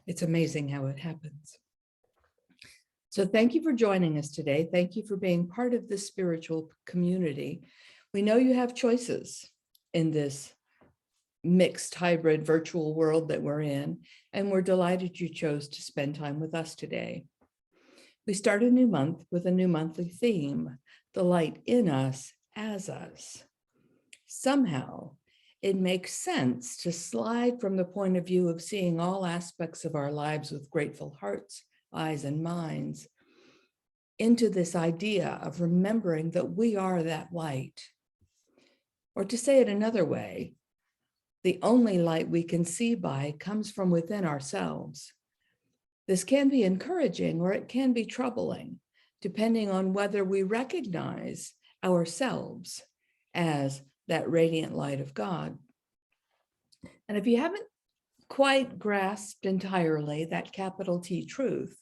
It's amazing how it happens. So thank you for joining us today. Thank you for being part of this spiritual community. We know you have choices in this mixed hybrid virtual world that we're in, and we're delighted you chose to spend time with us today. We start a new month with a new monthly theme, the light in us as us. Somehow, it makes sense to slide from the point of view of seeing all aspects of our lives with grateful hearts, eyes, and minds into this idea of remembering that we are that light. Or to say it another way, the only light we can see by comes from within ourselves. This can be encouraging or it can be troubling, depending on whether we recognize ourselves as that radiant light of God. And if you haven't quite grasped entirely that capital T truth,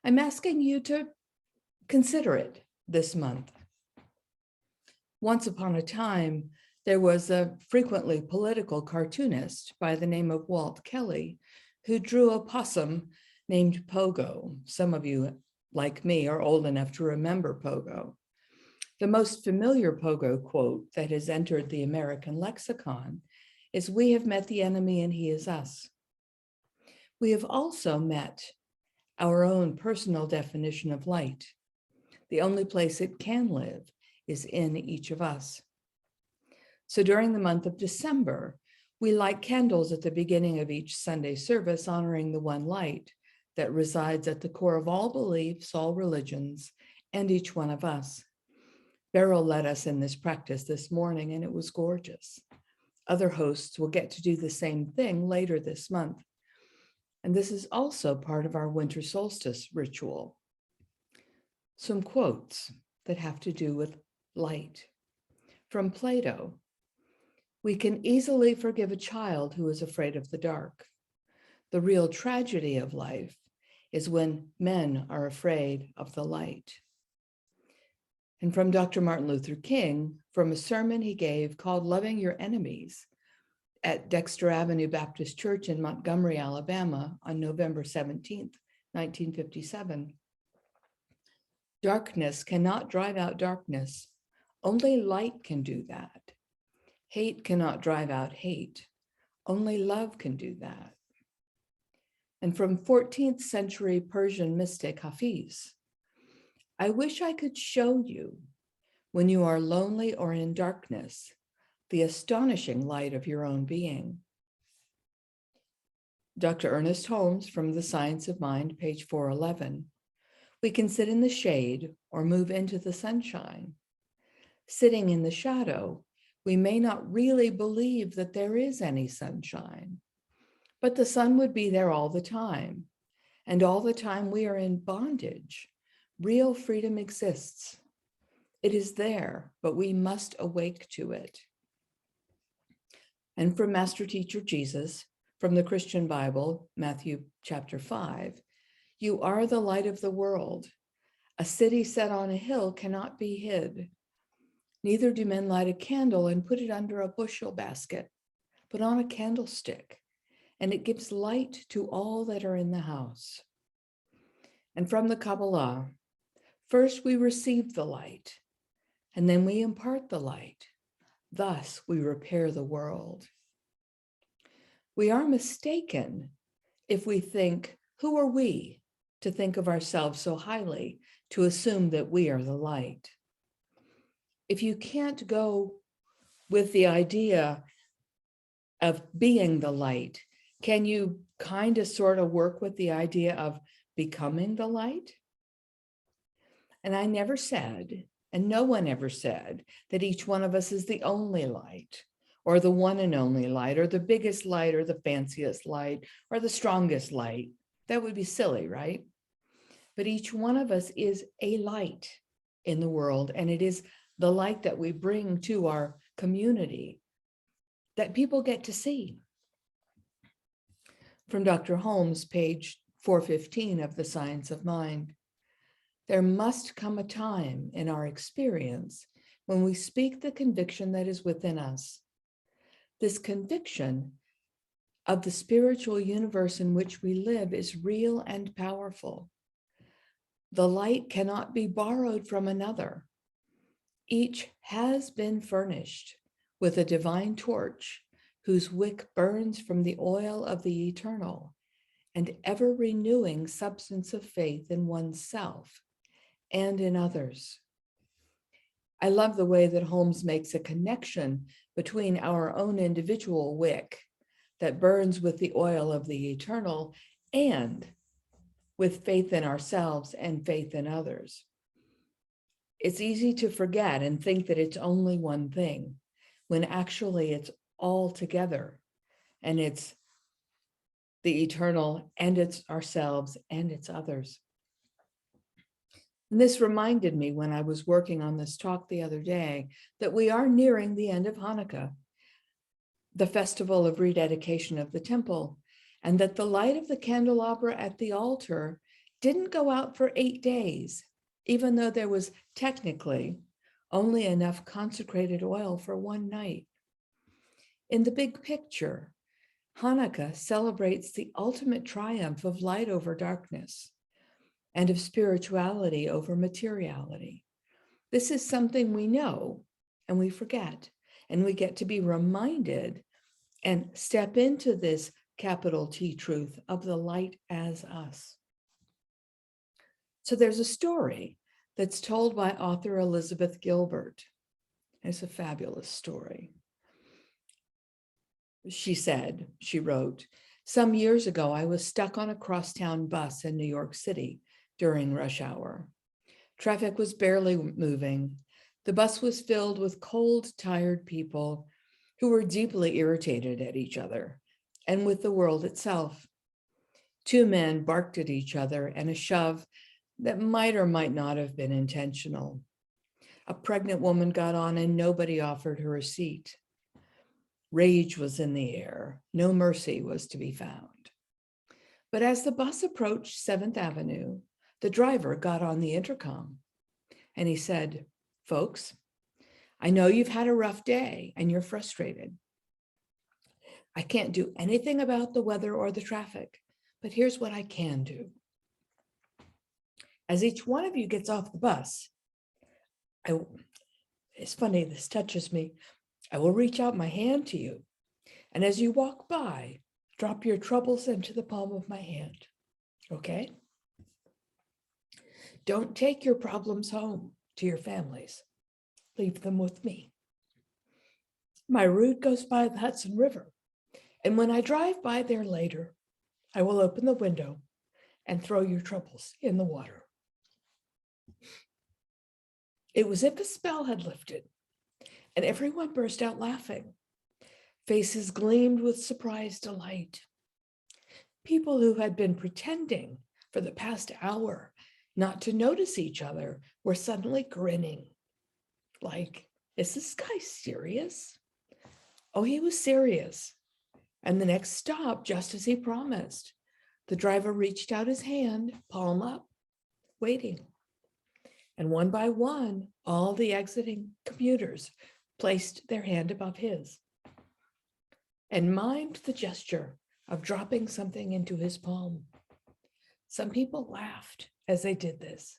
I'm asking you to consider it this month. Once upon a time, there was a frequently political cartoonist by the name of Walt Kelly who drew a possum named Pogo. Some of you, like me, are old enough to remember Pogo. The most familiar Pogo quote that has entered the American lexicon is, "We have met the enemy and he is us." We have also met our own personal definition of light. The only place it can live is in each of us. So during the month of December, we light candles at the beginning of each Sunday service, honoring the one light that resides at the core of all beliefs, all religions, and each one of us. Beryl led us in this practice this morning, and it was gorgeous. Other hosts will get to do the same thing later this month. And this is also part of our winter solstice ritual. Some quotes that have to do with light. From Plato, "We can easily forgive a child who is afraid of the dark. The real tragedy of life is when men are afraid of the light." And from Dr. Martin Luther King, from a sermon he gave called "Loving Your Enemies" at Dexter Avenue Baptist Church in Montgomery, Alabama on November 17th, 1957. "Darkness cannot drive out darkness. Only light can do that. Hate cannot drive out hate. Only love can do that." And from 14th century Persian mystic Hafiz, "I wish I could show you, when you are lonely or in darkness, the astonishing light of your own being." Dr. Ernest Holmes from The Science of Mind, page 411. "We can sit in the shade or move into the sunshine. Sitting in the shadow, we may not really believe that there is any sunshine, but the sun would be there all the time. And all the time we are in bondage. Real freedom exists. It is there, but we must awake to it." And from Master Teacher Jesus, from the Christian Bible, Matthew chapter 5, "You are the light of the world. A city set on a hill cannot be hid. Neither do men light a candle and put it under a bushel basket, but on a candlestick, and it gives light to all that are in the house." And from the Kabbalah, "First we receive the light, and then we impart the light. Thus we repair the world." We are mistaken if we think, who are we to think of ourselves so highly, to assume that we are the light? If you can't go with the idea of being the light, can you kind of sort of work with the idea of becoming the light? And I never said, and no one ever said, that each one of us is the only light, or the one and only light, or the biggest light, or the fanciest light, or the strongest light. That would be silly, right? But each one of us is a light in the world, and it is the light that we bring to our community that people get to see. From Dr. Holmes, page 415 of The Science of Mind, "There must come a time in our experience when we speak the conviction that is within us. This conviction of the spiritual universe in which we live is real and powerful. The light cannot be borrowed from another. Each has been furnished with a divine torch whose wick burns from the oil of the eternal and ever renewing substance of faith in oneself and in others. I love the way that Holmes makes a connection between our own individual wick that burns with the oil of the eternal and with faith in ourselves and faith in others. It's easy to forget and think that it's only one thing, when actually it's all together, and it's the eternal, and it's ourselves, and it's others. And this reminded me when I was working on this talk the other day that we are nearing the end of Hanukkah, the festival of rededication of the temple, and that the light of the candelabra at the altar didn't go out for 8 days, even though there was technically only enough consecrated oil for one night. In the big picture, Hanukkah celebrates the ultimate triumph of light over darkness and of spirituality over materiality. This is something we know and we forget, and we get to be reminded and step into this capital T truth of the light as us. So there's a story that's told by author Elizabeth Gilbert. It's a fabulous story. She wrote, "Some years ago, I was stuck on a crosstown bus in New York City during rush hour. Traffic was barely moving. The bus was filled with cold, tired people who were deeply irritated at each other and with the world itself. 2 men barked at each other and a shove that might or might not have been intentional. A pregnant woman got on and nobody offered her a seat. Rage was in the air. No mercy was to be found. But as the bus approached 7th Avenue, the driver got on the intercom and he said, 'Folks, I know you've had a rough day and you're frustrated. I can't do anything about the weather or the traffic, but here's what I can do. As each one of you gets off the bus, it's funny, this touches me. I will reach out my hand to you. And as you walk by, drop your troubles into the palm of my hand. Okay? Don't take your problems home to your families. Leave them with me. My route goes by the Hudson River. And when I drive by there later, I will open the window and throw your troubles in the water.' It was as if a spell had lifted, and everyone burst out laughing. Faces gleamed with surprised delight. People who had been pretending for the past hour not to notice each other were suddenly grinning. Like, is this guy serious? Oh, he was serious. And the next stop, just as he promised, the driver reached out his hand, palm up, waiting. And one by one, all the exiting commuters placed their hand above his and mimed the gesture of dropping something into his palm. Some people laughed as they did this.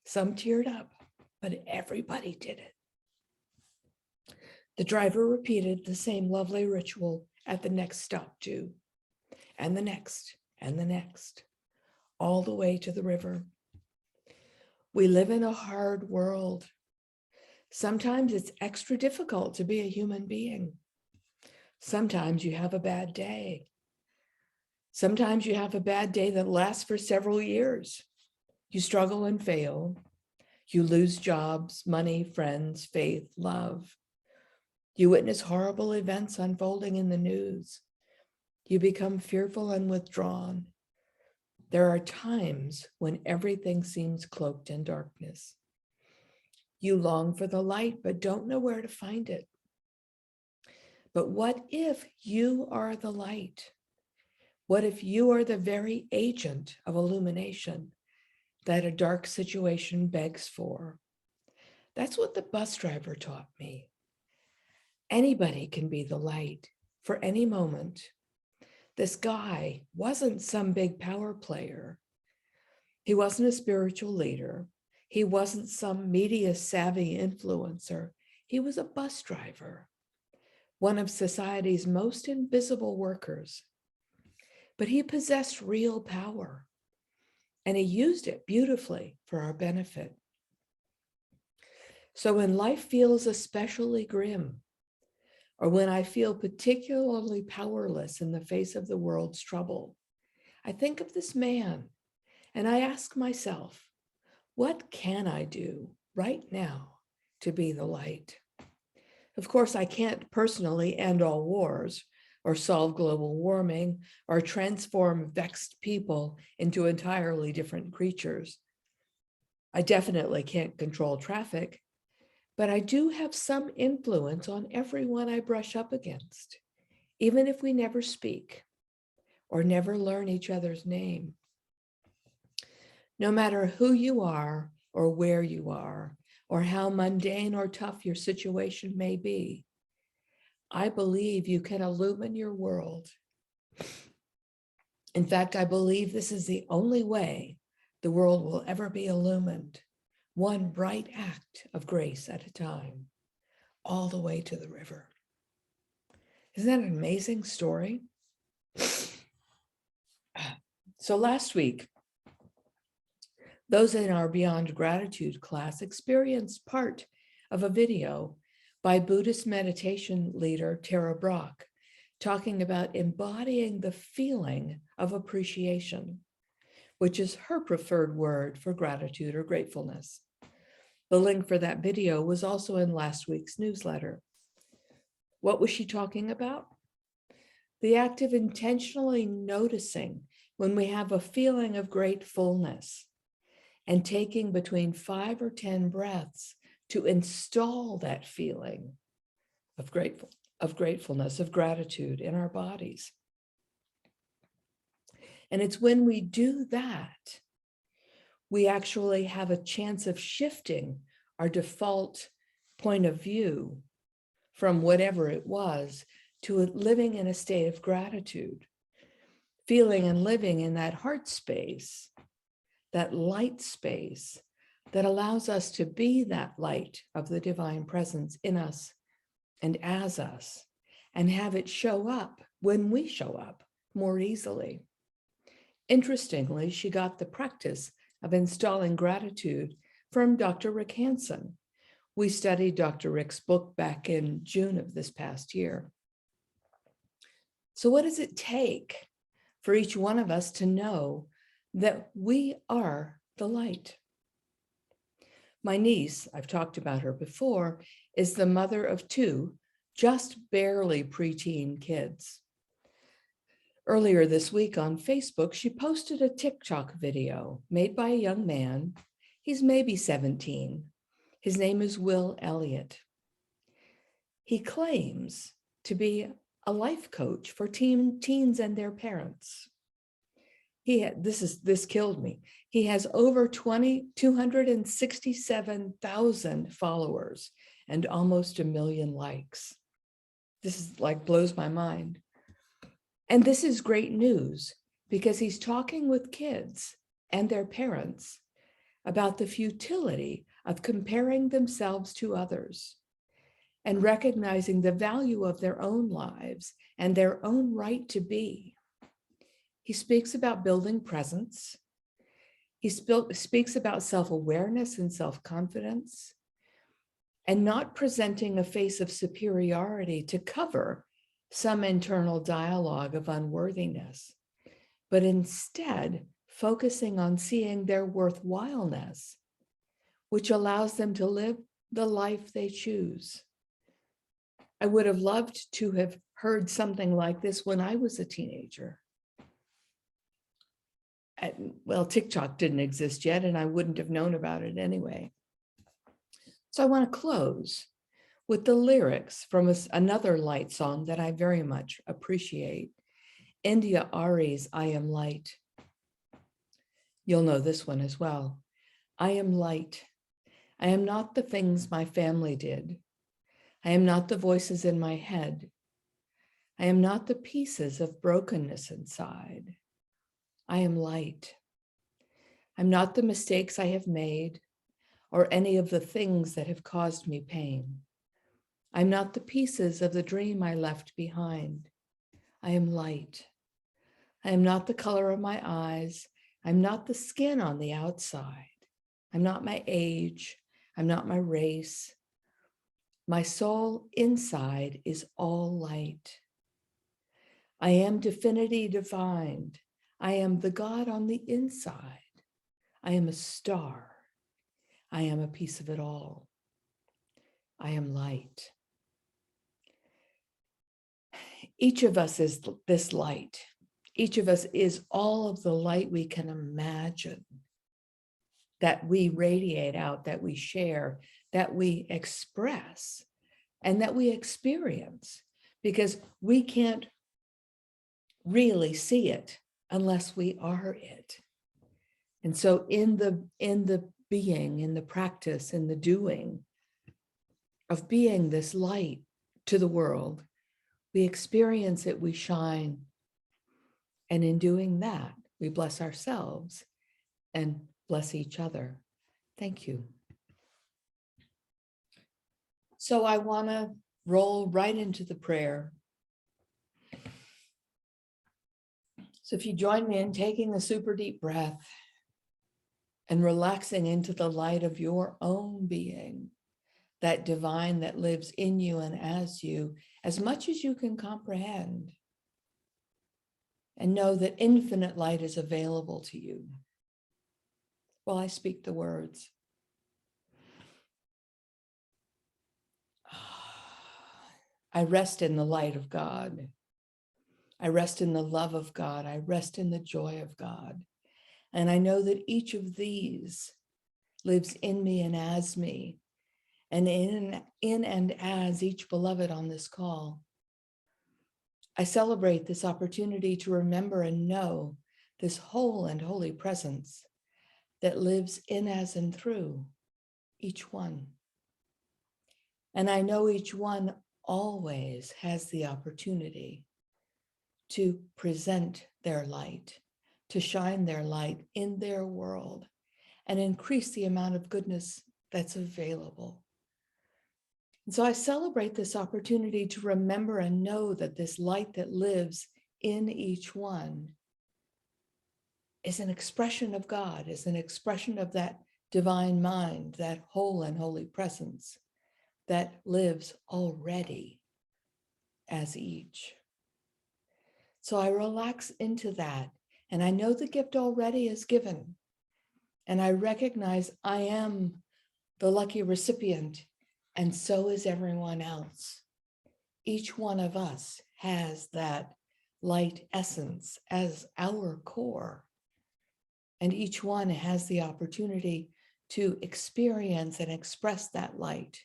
Some teared up, but everybody did it. The driver repeated the same lovely ritual at the next stop too, and the next, all the way to the river. We live in a hard world. Sometimes it's extra difficult to be a human being. Sometimes you have a bad day. Sometimes you have a bad day that lasts for several years. You struggle and fail. You lose jobs, money, friends, faith, love. You witness horrible events unfolding in the news. You become fearful and withdrawn. There are times when everything seems cloaked in darkness. You long for the light, but don't know where to find it. But what if you are the light? What if you are the very agent of illumination that a dark situation begs for? That's what the bus driver taught me. Anybody can be the light for any moment. This guy wasn't some big power player. He wasn't a spiritual leader. He wasn't some media savvy influencer. He was a bus driver, one of society's most invisible workers. But he possessed real power, and he used it beautifully for our benefit. So when life feels especially grim, or when I feel particularly powerless in the face of the world's trouble, I think of this man and I ask myself, what can I do right now to be the light? Of course, I can't personally end all wars or solve global warming or transform vexed people into entirely different creatures. I definitely can't control traffic, but I do have some influence on everyone I brush up against, even if we never speak or never learn each other's name. No matter who you are or where you are, or how mundane or tough your situation may be, I believe you can illumine your world. In fact, I believe this is the only way the world will ever be illumined, one bright act of grace at a time, all the way to the river. Isn't that an amazing story? So last week, those in our Beyond Gratitude class experienced part of a video by Buddhist meditation leader Tara Brach, talking about embodying the feeling of appreciation, which is her preferred word for gratitude or gratefulness. The link for that video was also in last week's newsletter. What was she talking about? The act of intentionally noticing when we have a feeling of gratefulness and taking between 5 or 10 breaths to install that feeling of gratefulness, of gratitude in our bodies. And it's when we do that, we actually have a chance of shifting our default point of view from whatever it was to living in a state of gratitude, feeling and living in that heart space, that light space that allows us to be that light of the divine presence in us and as us, and have it show up when we show up more easily. Interestingly, she got the practice of installing gratitude from Dr. Rick Hanson. We studied Dr. Rick's book back in June of this past year. So what does it take for each one of us to know that we are the light? My niece, I've talked about her before, is the mother of 2 just barely preteen kids. Earlier this week on Facebook, she posted a TikTok video made by a young man. He's maybe 17. His name is Will Elliott. He claims to be a life coach for teens and their parents. This killed me. He has over 267,000 followers and almost 1 million likes. This is blows my mind. And this is great news because he's talking with kids and their parents about the futility of comparing themselves to others and recognizing the value of their own lives and their own right to be. He speaks about building presence. He speaks about self-awareness and self-confidence, and not presenting a face of superiority to cover some internal dialogue of unworthiness, but instead focusing on seeing their worthwhileness, which allows them to live the life they choose. I would have loved to have heard something like this when I was a teenager. Well, TikTok didn't exist yet, and I wouldn't have known about it anyway. So I want to close with the lyrics from another light song that I very much appreciate, India Ari's I Am Light. You'll know this one as well. I am light. I am not the things my family did. I am not the voices in my head. I am not the pieces of brokenness inside. I am light. I'm not the mistakes I have made or any of the things that have caused me pain. I'm not the pieces of the dream I left behind. I am light. I am not the color of my eyes. I'm not the skin on the outside. I'm not my age. I'm not my race. My soul inside is all light. I am divinity divined. I am the God on the inside. I am a star. I am a piece of it all. I am light. Each of us is this light. Each of us is all of the light we can imagine, that we radiate out, that we share, that we express, and that we experience, because we can't really see it unless we are it. And so in the being, in the practice, in the doing of being this light to the world, we experience it, we shine. And in doing that, we bless ourselves and bless each other. Thank you. So I want to roll right into the prayer. So if you join me in taking a super deep breath and relaxing into the light of your own being, that divine that lives in you and as you, as much as you can comprehend, and know that infinite light is available to you while I speak the words. I rest in the light of God. I rest in the love of God. I rest in the joy of God. And I know that each of these lives in me and as me, and in and as each beloved on this call. I celebrate this opportunity to remember and know this whole and holy presence that lives in, as, and through each one. And I know each one always has the opportunity to present their light, to shine their light in their world, and increase the amount of goodness that's available. And so I celebrate this opportunity to remember and know that this light that lives in each one is an expression of God, is an expression of that divine mind, that whole and holy presence that lives already as each. So I relax into that, and I know the gift already is given, and I recognize I am the lucky recipient, and so is everyone else. Each one of us has that light essence as our core, and each one has the opportunity to experience and express that light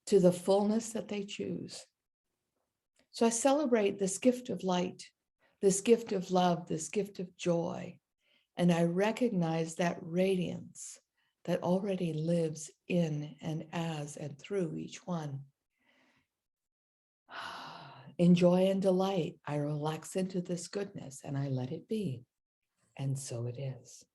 to the fullness that they choose. So I celebrate this gift of light, this gift of love, this gift of joy, and I recognize that radiance that already lives in and as and through each one. In joy and delight, I relax into this goodness and I let it be. And so it is.